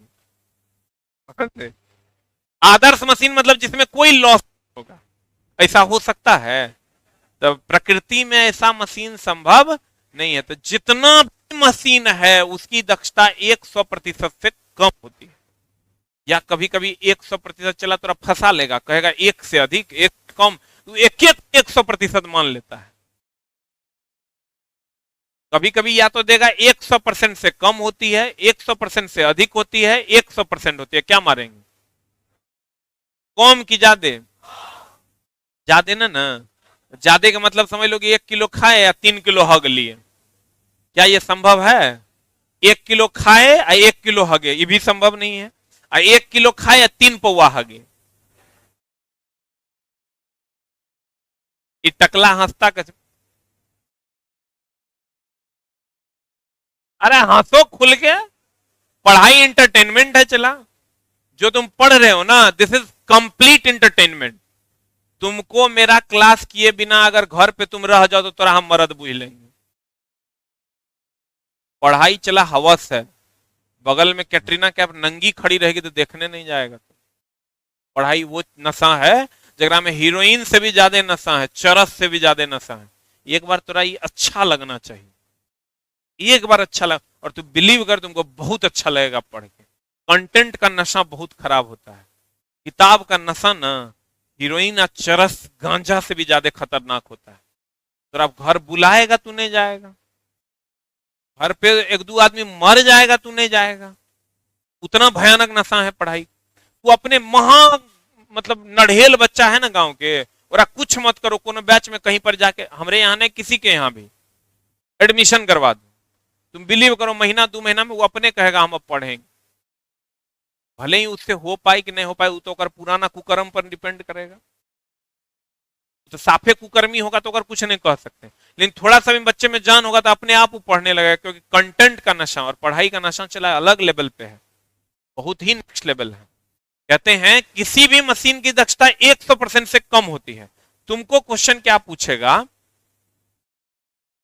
आदर्श मशीन मतलब जिसमें कोई लॉस होगा। ऐसा हो सकता है? तो प्रकृति में ऐसा मशीन संभव नहीं है। तो जितना भी मशीन है उसकी दक्षता 100% से कम होती है, या कभी कभी 100% चला तो फंसा लेगा, कहेगा 1 से अधिक 1 कम, तो 100% मान लेता है। कभी कभी या तो देगा 100% से कम होती है, 100% से अधिक होती है, 100% होती है। क्या मारेंगे? कम की ज्यादा? ज्यादा ना। ज्यादा का मतलब समझ लो कि 1 किलो खाए या 3 किलो हग लिए। क्या ये संभव है? 1 किलो खाए और 1 किलो हगे, ये भी संभव नहीं है। और 1 किलो खाए या 3 पौवा हगे। ये टकला हंसता कैसे? अरे हंसो खुल के, पढ़ाई इंटरटेनमेंट है। चला, जो तुम पढ़ रहे हो ना, दिस इज कंप्लीट इंटरटेनमेंट। तुमको मेरा क्लास किए बिना अगर घर पे तुम रह जाओ तो तोरा हम मरद बुझ लेंगे। पढ़ाई चला हवस है। बगल में कैटरीना कैफ नंगी खड़ी रहेगी तो देखने नहीं जाएगा। तो पढ़ाई वो नशा है जगरा में हीरोइन से भी ज्यादा नशा है, चरस से भी ज्यादा नशा है। एक बार तोरा ये अच्छा लगना चाहिए, एक बार अच्छा लग, और तू बिलीव कर तुमको बहुत अच्छा लगेगा पढ़ के। कंटेंट का नशा बहुत खराब होता है। किताब का नशा ना हीरोइन और चरस गांजा से भी ज्यादा खतरनाक होता है। तो अब घर बुलाएगा तू नहीं जाएगा, घर पे एक दो आदमी मर जाएगा तू नहीं जाएगा, उतना भयानक नशा है पढ़ाई। वो अपने मतलब नढ़ेल बच्चा है ना गांव के, और आप कुछ मत करो, कोनो बैच में कहीं पर जाके, हमरे यहाँ नहीं किसी के यहाँ भी एडमिशन करवा दो, तुम बिलीव करो महीना 2 महीना में वो अपने कहेगा हम अब पढ़ेंगे। भले ही उससे हो पाए कि नहीं हो पाए, वो तो अगर पुराना कुकर्म पर डिपेंड करेगा, तो साफे कुकर्मी होगा तो अगर कुछ नहीं कह सकते, लेकिन थोड़ा सा भी बच्चे में जान होगा तो अपने आप वो पढ़ने लगेगा, क्योंकि कंटेंट का नशा और पढ़ाई का नशा चला अलग लेवल पे है, बहुत ही नेक्स्ट लेवल है। कहते हैं किसी भी मशीन की दक्षता 100% से कम होती है। तुमको क्वेश्चन क्या पूछेगा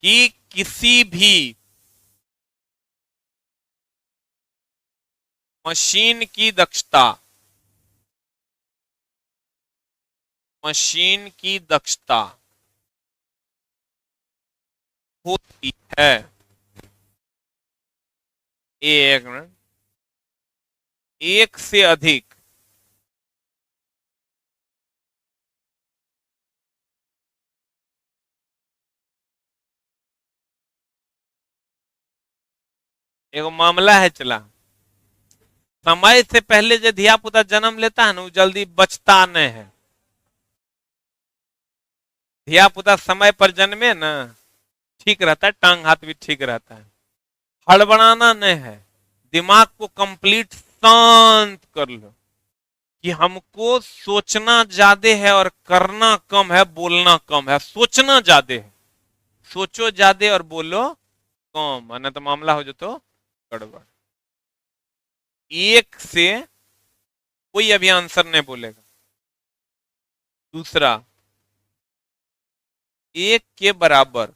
कि किसी भी मशीन की दक्षता होती है, एक मिनट, एक से अधिक एक मामला है चला, समय से पहले जो धिया पुता जन्म लेता है ना वो जल्दी बचता नहीं है। धिया पुता समय पर जन्मे ना ठीक रहता है, टांग हाथ भी ठीक रहता है। हड़बड़ाना नहीं है, दिमाग को कंप्लीट शांत कर लो कि हमको सोचना ज्यादा है और करना कम है, बोलना कम है। सोचना ज्यादा है, सोचो ज्यादा और बोलो कम, वरना तो मामला हो जाए तो गड़बड़। एक से कोई अभी आंसर नहीं बोलेगा। दूसरा, एक के बराबर।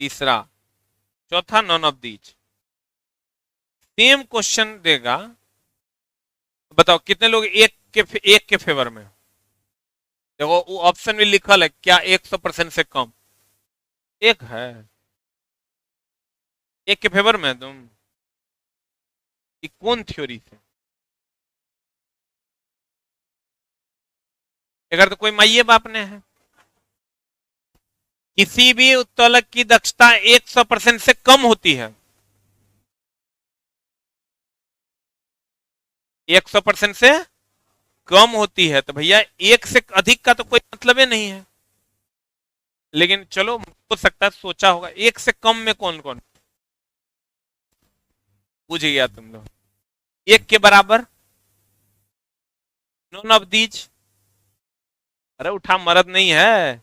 तीसरा, चौथा, none of these. Same question देगा, बताओ कितने लोग एक के फेवर में। देखो वो ऑप्शन में लिखल है क्या 100% से कम, एक है, एक के फेवर में तुम, ये कौन थ्योरी से? अगर तो कोई माइये बाप ने है, किसी भी उत्तोलक की दक्षता 100% से कम होती है, 100% से कम होती है, तो भैया एक से अधिक का तो कोई मतलब ही नहीं है। लेकिन चलो हो सकता है सोचा होगा एक से कम में कौन कौन पूछ गया तुम लोग। एक के बराबर, नॉन ऑफ दीज। अरे उठा, मर्द नहीं है,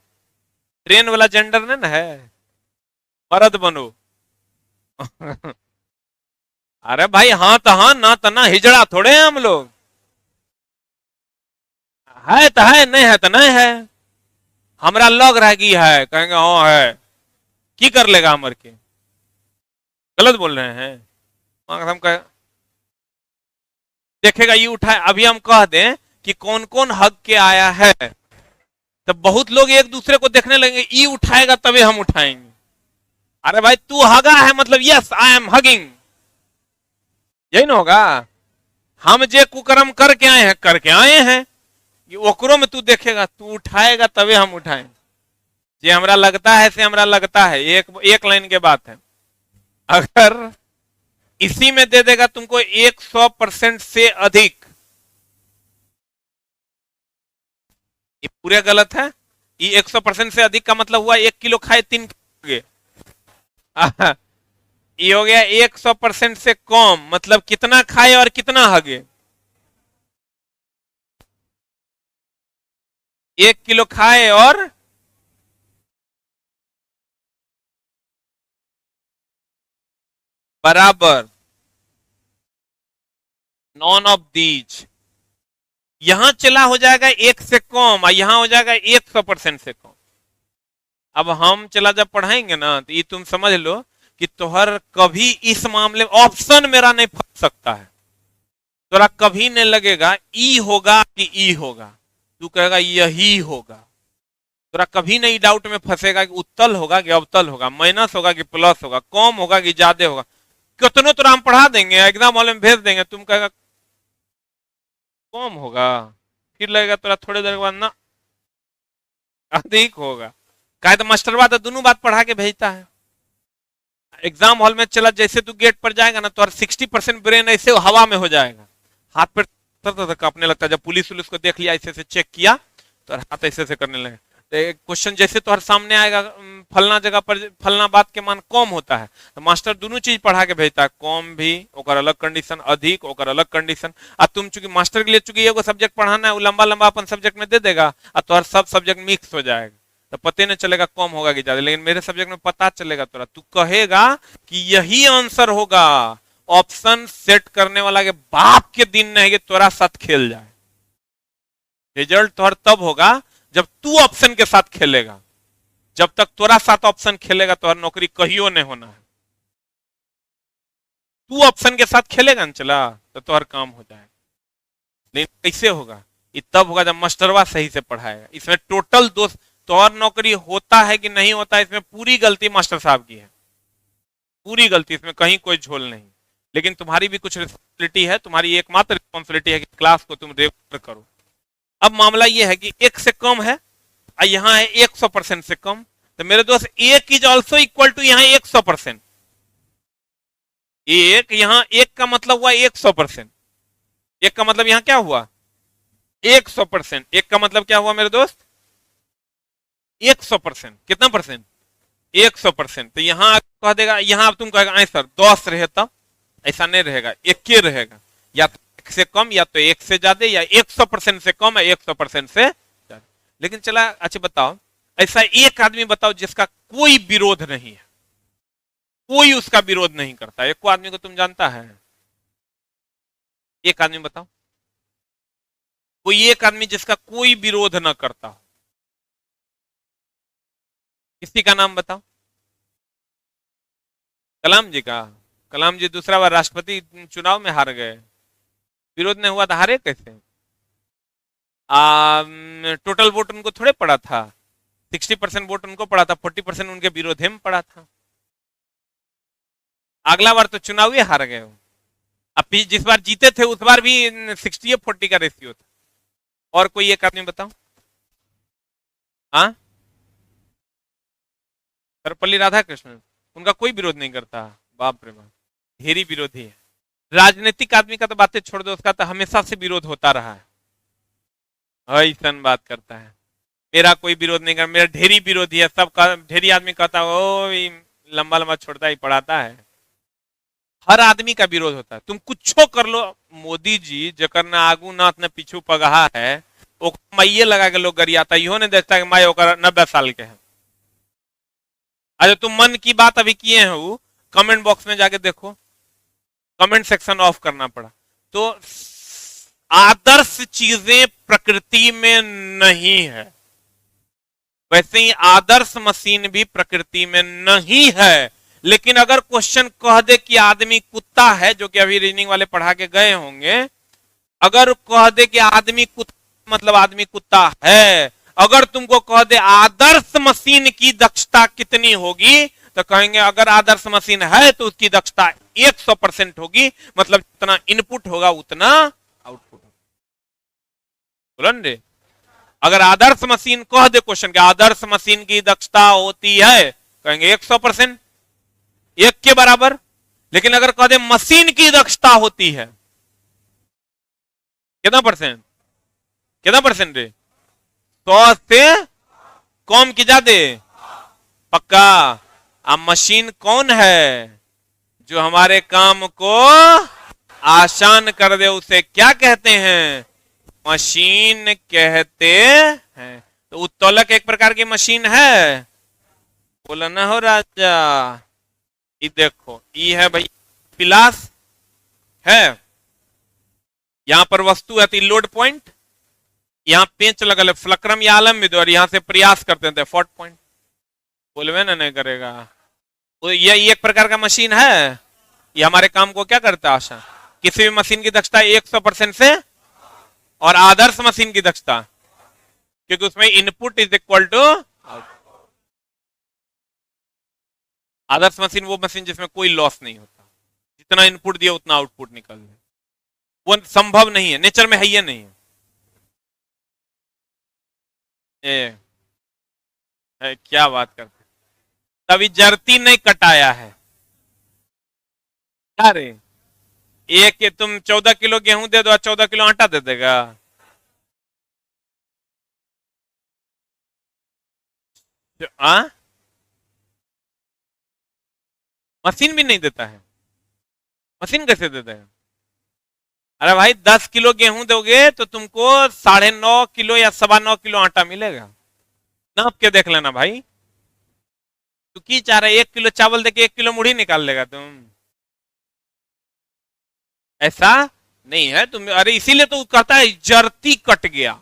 ट्रेन वाला जेंडर ने ना है, मर्द बनो। अरे भाई हाँ तो हाँ, ना तो ना, हिजड़ा थोड़े हैं हम लोग, है तो है, नहीं है तो नहीं है। हमरा लग रहा कि है, कहेंगे हाँ है, की कर लेगा हमर के, गलत बोल रहे हैं। हम कह देखेगा ये उठाए, अभी हम कह दें कि कौन कौन हग के आया है, तो बहुत लोग एक दूसरे को देखने लगेंगे, ई उठाएगा तभी हम उठाएंगे। अरे भाई तू हगा है मतलब यस आई एम हगिंग, यही ना होगा। हम जे कुकर्म करके आए हैं, ये ओकरो में तू देखेगा, तू उठाएगा तभी हम उठाएंगे। जे हमरा लगता है से हमरा लगता है, एक लाइन के बात है। अगर इसी में दे देगा तुमको 100% से अधिक, ये पूरे गलत है। ये 100% से अधिक का मतलब हुआ 1 किलो खाए 3 किलो, ये हो गया 100% से कम, मतलब कितना खाए और कितना हगे। 1 किलो खाए और बराबर, नॉन ऑफ दीज। यहां चला हो जाएगा 1 से कम और यहां हो जाएगा 100% से कम। अब हम चला जब पढ़ाएंगे ना तो ये तुम समझ लो कि तोहर कभी इस मामले में ऑप्शन मेरा नहीं फंस सकता है, तोरा कभी नहीं लगेगा ई होगा कि ई होगा, तू कहेगा यही होगा। तोरा कभी नहीं डाउट में फंसेगा कि उत्तल होगा कि अवतल होगा, माइनस होगा कि प्लस होगा, कम होगा कि ज्यादा होगा, कितनों तो हम पढ़ा देंगे, एग्जाम हॉल में भेज देंगे, तुम कहेगा कम होगा, फिर लगेगा तोरा थोड़ी देर के बाद ना अधिक होगा। कहे तो मास्टरवा तो दोनों बात पढ़ा के भेजता है। एग्जाम हॉल में चला, जैसे तू गेट पर जाएगा ना तो 60% ब्रेन ऐसे हवा में हो जाएगा, हाथ पर तर कांपने लगता है। जब पुलिस उलिस को देख लिया, ऐसे से चेक किया तो हाथ ऐसे से करने लगे। क्वेश्चन जैसे तुम्हारे सामने आएगा, फलना जगह पर फलना बात के मान कम होता है, तो मास्टर दोनों चीज पढ़ा के भेजता है, कम भी ओकर अलग कंडीशन, अधिक ओकर अलग कंडीशन। आ तुम चूंकि मास्टर के लिए चूंकि एगो सब्जेक्ट पढ़ाना है, वो लंबा लंबा अपन सब्जेक्ट में दे देगा और तुम्हारा सब सब्जेक्ट मिक्स हो जाएगा, तो पते नहीं चलेगा कम होगा कि ज्यादा। लेकिन मेरे सब्जेक्ट में पता चलेगा तोरा, तू कहेगा कि यही आंसर होगा, ऑप्शन सेट करने वाला के बाप के दिन नहीं कि तोरा साथ खेल जाए। रिजल्ट तोहर तब होगा जब तू ऑप्शन के साथ खेलेगा। जब तक तोरा साथ ऑप्शन खेलेगा तोहर नौकरी कहियो नहीं होना है। तू ऑप्शन के साथ खेलेगा ना चला तो तोहर काम हो जाएगा। लेकिन कैसे होगा? ये तब होगा जब मास्टरवा सही से पढ़ाएगा। इसमें टोटल दोस्त, तोहर नौकरी होता है कि नहीं होता है, इसमें पूरी गलती मास्टर साहब की है, पूरी गलती, इसमें कहीं कोई झोल नहीं। लेकिन तुम्हारी भी कुछ रिस्पॉन्सिबिलिटी है, तुम्हारी एकमात्र रिस्पॉन्सिबिलिटी है कि क्लास को तुम रेगुलर करो। अब मामला यह है कि 1 से कम है, यहां है 100% से कम, तो मेरे दोस्त 1 इज ऑल्सो इक्वल टू यहां 100%। एक यहां 1 का मतलब हुआ 100%, 1 का मतलब यहां क्या हुआ 100%। 1 का मतलब क्या हुआ मेरे दोस्त 100%। कितना परसेंट? 100%। तो यहां कह देगा, यहां तुम कहेगा सर 10 रहे तब, ऐसा नहीं रहेगा, 1 रहेगा, या तो 1 से कम या तो 1 से ज्यादा, या 100% से कम है 100% से ज्यादा। लेकिन चला अच्छा बताओ, ऐसा एक आदमी बताओ जिसका कोई विरोध नहीं है, कोई उसका विरोध नहीं करता। एक को आदमी को तुम जानता है? एक आदमी बताओ, कोई एक आदमी जिसका कोई विरोध ना करता हो, किसी का नाम बताओ। कलाम जी का? कलाम जी दूसरा बार राष्ट्रपति चुनाव में हार गए, विरोध नहीं हुआ तो हारे कैसे? टोटल वोट उनको थोड़े पड़ा था, 60% वोट उनको पड़ा था, 40% उनके विरोध में पड़ा था। अगला बार तो चुनाव ही हार गए। अब जिस बार जीते थे उस बार भी 60-40 का रेशियो था। और कोई एक आदमी बताओ। हाँ, सर्वपल्ली राधाकृष्णन, उनका कोई विरोध नहीं करता। बाप रे बाप, ढेरी विरोधी है। राजनीतिक आदमी का तो बातें छोड़ दो, उसका तो हमेशा से विरोध होता रहा है, ऐसा बात करता है मेरा कोई विरोध नहीं कर, मेरा ढेरी विरोधी है, सब ढेरी आदमी कहता है ओ लंबा लंबा छोड़ता ही पढ़ाता है। हर आदमी का विरोध होता है, तुम कुछ कर लो। मोदी जी जकर ना आगू ना न पीछू पगहा है, मैये लगा के लोग गरियाता, इहो नहीं देखता कि माई 90 साल के है। अच्छा तुम मन की बात अभी किए हो, कमेंट बॉक्स में जाके देखो, कमेंट सेक्शन ऑफ करना पड़ा। तो आदर्श चीजें प्रकृति में नहीं है, वैसे ही आदर्श मशीन भी प्रकृति में नहीं है। लेकिन अगर क्वेश्चन कह दे कि आदमी कुत्ता है, जो कि अभी रीजनिंग वाले पढ़ा के गए होंगे, अगर कह दे कि आदमी कुत्ता मतलब आदमी कुत्ता है, अगर तुमको कह दे आदर्श मशीन की दक्षता कितनी होगी, तो कहेंगे अगर आदर्श मशीन है तो उसकी दक्षता 100% होगी, मतलब जितना इनपुट होगा उतना आउटपुट होगा। बोलन रे, अगर आदर्श मशीन कह दे क्वेश्चन के आदर्श मशीन की दक्षता होती है, कहेंगे 100%, 1 के बराबर। लेकिन अगर कह दे मशीन की दक्षता होती है कितना परसेंट, कितना परसेंट रे, 100 से कम की ज्यादा पक्का। अब मशीन कौन है? जो हमारे काम को आसान कर दे उसे क्या कहते हैं? मशीन कहते हैं। तो उत्तोलक एक प्रकार की मशीन है, बोला ना हो राजा। ये देखो, ये है भाई पिलास है, यहां पर वस्तु है लोड पॉइंट, यहां पेंच लगल है फ्लक्रम या आलम भी, और यहां से प्रयास करते थे फॉट पॉइंट। बोलवे ना नहीं करेगा। तो ये एक प्रकार का मशीन है, ये हमारे काम को क्या करता है आशा। किसी भी मशीन की दक्षता 100% से, और आदर्श मशीन की दक्षता, क्योंकि उसमें input is equal to output. आदर्श मशीन वो मशीन जिसमें कोई लॉस नहीं होता, जितना इनपुट दिया उतना आउटपुट निकल जाए, वो संभव नहीं है, नेचर में है ही नहीं है। क्या बात करते, तभी जरती नहीं कटाया है। अरे एक तुम 14 किलो गेहूं दे दो, 14 किलो आटा दे देगा। आ? मशीन भी नहीं देता है, मशीन कैसे देता है? अरे भाई 10 किलो गेहूं दोगे तो तुमको 9.5 किलो या 9.25 किलो आटा मिलेगा। नाप के देख लेना भाई, तू की चाह रहा है 1 किलो चावल देके 1 किलो मुड़ी निकाल लेगा तुम? ऐसा नहीं है तुम, अरे इसीलिए तो कहता है जरती कट गया,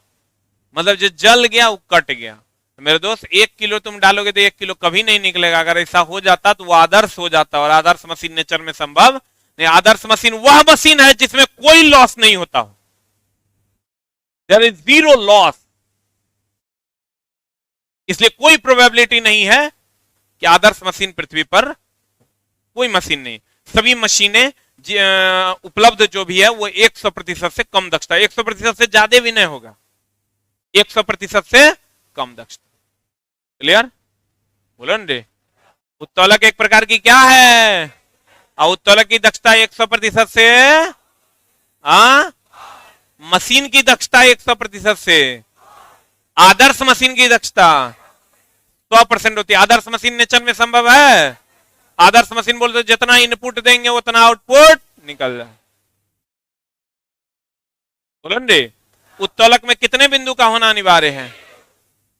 मतलब जो जल गया वो कट गया। तो मेरे दोस्त 1 किलो तुम डालोगे तो 1 किलो कभी नहीं निकलेगा। अगर ऐसा हो जाता तो वो आदर्श हो जाता, और आदर्श मशीन नेचर में संभव नहीं। आदर्श मशीन वह मशीन है जिसमें कोई लॉस नहीं होता हो, देयर इज जीरो लॉस। इसलिए कोई प्रोबेबिलिटी नहीं है कि आदर्श मशीन पृथ्वी पर, कोई मशीन नहीं। सभी मशीनें उपलब्ध जो भी है वो 100% से कम दक्षता, 100% से ज्यादा भी नहीं होगा, 100% से कम दक्षता। क्लियर? बोलो न रे। उत्तोलक एक प्रकार की क्या है? उत्तोलक की दक्षता 100% से, मशीन की दक्षता 100% से, आदर्श मशीन की दक्षता 100% होती है। आदर्श मशीन नेचर में संभव है? आदर्श मशीन बोलते जितना इनपुट देंगे उतना आउटपुट निकल जाए। बोलो रे। उत्तोलक में कितने बिंदु का होना अनिवार्य है?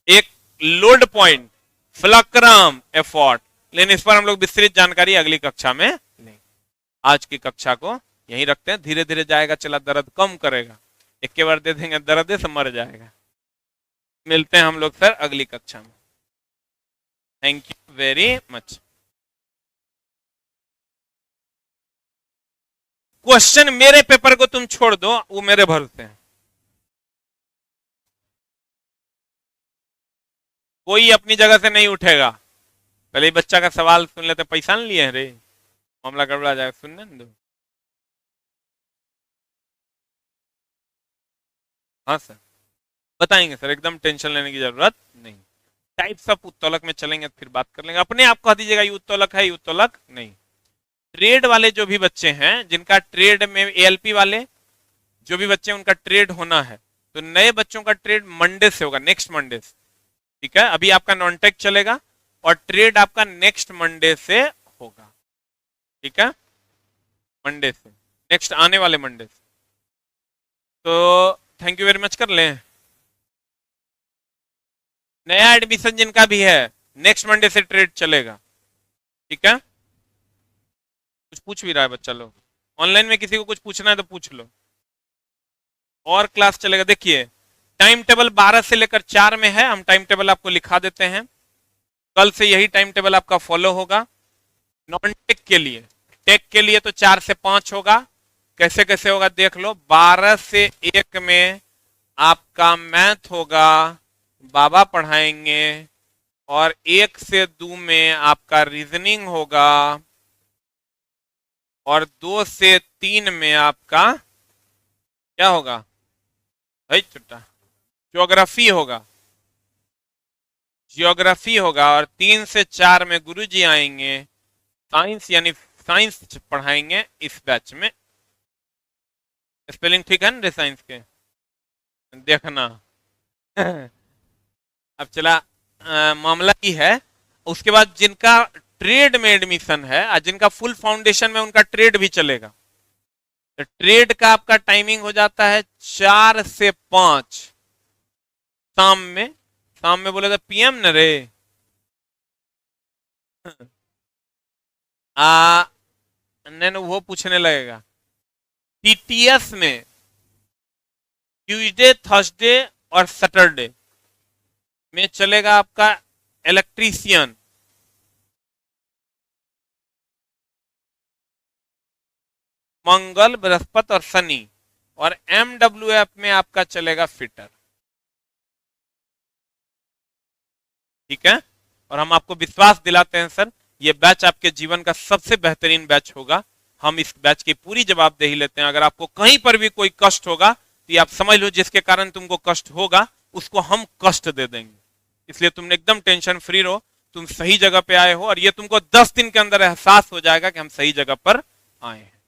एक लोड पॉइंट, फलक्रम, एफर्ट। लेकिन इस पर हम लोग विस्तृत जानकारी अगली कक्षा में लेंगे। आज की कक्षा को यहीं रखते हैं, धीरे धीरे जाएगा चला, दर्द कम करेगा। एक के बार दे देंगे दर्द से मर जाएगा। मिलते हैं हम लोग सर अगली कक्षा में। Thank you very much. Question मेरे पेपर को तुम छोड़ दो, वो मेरे भरोसे हैं। कोई अपनी जगह से नहीं उठेगा। पहले बच्चा का सवाल सुन लेते, पैसा नहीं लिए रे, मामला गड़बड़ा जाएगा, सुनने दो। हाँ सर बताएंगे सर, एकदम टेंशन लेने की जरूरत नहीं। टाइप्स ऑफ उत्तोलक में चलेंगे फिर बात कर लेंगे। अपने आप कह दीजिएगा ये उत्तोलक है, ये उत्तोलक नहीं। ट्रेड वाले जो भी बच्चे हैं जिनका ट्रेड में, एएलपी वाले जो भी बच्चे उनका ट्रेड होना है, तो नए बच्चों का ट्रेड मंडे से होगा, नेक्स्ट मंडे से। ठीक है, अभी आपका नॉन टेक चलेगा और ट्रेड आपका नेक्स्ट मंडे से होगा। ठीक है, मंडे से, नेक्स्ट आने वाले मंडे से। तो थैंक यू वेरी मच कर लें। नया एडमिशन जिनका भी है नेक्स्ट मंडे से ट्रेड चलेगा। ठीक है, कुछ पूछ भी रहा है बच्चा लोग ऑनलाइन में, किसी को कुछ पूछना है तो पूछ लो। और क्लास चलेगा, देखिए टाइम टेबल 12 से लेकर 4 में है, हम टाइम टेबल आपको लिखा देते हैं। कल से यही टाइम टेबल आपका फॉलो होगा। नॉन टेक के लिए, टेक के लिए तो 4 से 5 होगा। कैसे कैसे होगा देख लो। 12 से 1 में आपका मैथ होगा, बाबा पढ़ाएंगे। और 1 से 2 में आपका रीजनिंग होगा। और 2 से 3 में आपका क्या होगा भाई छुट्टा, ज्योग्राफी होगा, ज्योग्राफी होगा। और 3 से 4 में गुरुजी आएंगे, साइंस यानी साइंस पढ़ाएंगे इस बैच में। स्पेलिंग ठीक है ना साइंस के, देखना। अब चला मामला ही है। उसके बाद जिनका ट्रेड में एडमिशन है और जिनका फुल फाउंडेशन में, उनका ट्रेड भी चलेगा। तो ट्रेड का आपका टाइमिंग हो जाता है 4 से 5 शाम में। शाम में बोले तो पीएम न रे। नहीं वो पूछने लगेगा। टीटीएस में ट्यूसडे, थर्सडे और सैटरडे में चलेगा आपका इलेक्ट्रीशियन। मंगल, बृहस्पति और शनि। और एमडब्ल्यूएफ में आपका चलेगा फिटर। ठीक है, और हम आपको विश्वास दिलाते हैं सर, ये बैच आपके जीवन का सबसे बेहतरीन बैच होगा। हम इस बैच की पूरी जवाबदेही लेते हैं। अगर आपको कहीं पर भी कोई कष्ट होगा तो ये आप समझ लो जिसके कारण तुमको कष्ट होगा उसको हम कष्ट दे देंगे। इसलिए तुमने एकदम टेंशन फ्री रहो, तुम सही जगह पे आए हो और ये तुमको 10 दिन के अंदर एहसास हो जाएगा कि हम सही जगह पर आए हैं।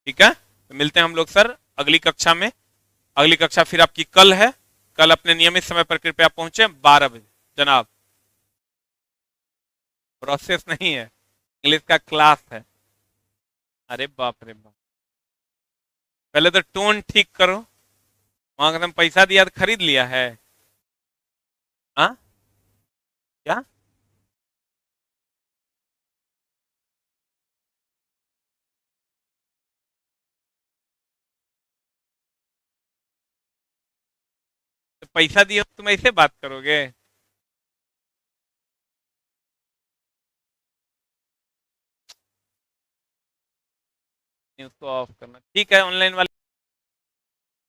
ठीक है, तो मिलते हैं हम लोग सर अगली कक्षा में। अगली कक्षा फिर आपकी कल है। कल अपने नियमित समय पर कृपया पहुंचे 12 बजे जनाब। प्रोसेस नहीं है, इंग्लिश का क्लास है। अरे बाप रे बाप, पहले तो टोन ठीक करो। वहां एकदम पैसा दिया तो खरीद लिया है। हाँ क्या? तो पैसा दिया तो तुम ऐसे बात करोगे? उसको ऑफ करना ठीक है, ऑनलाइन वाले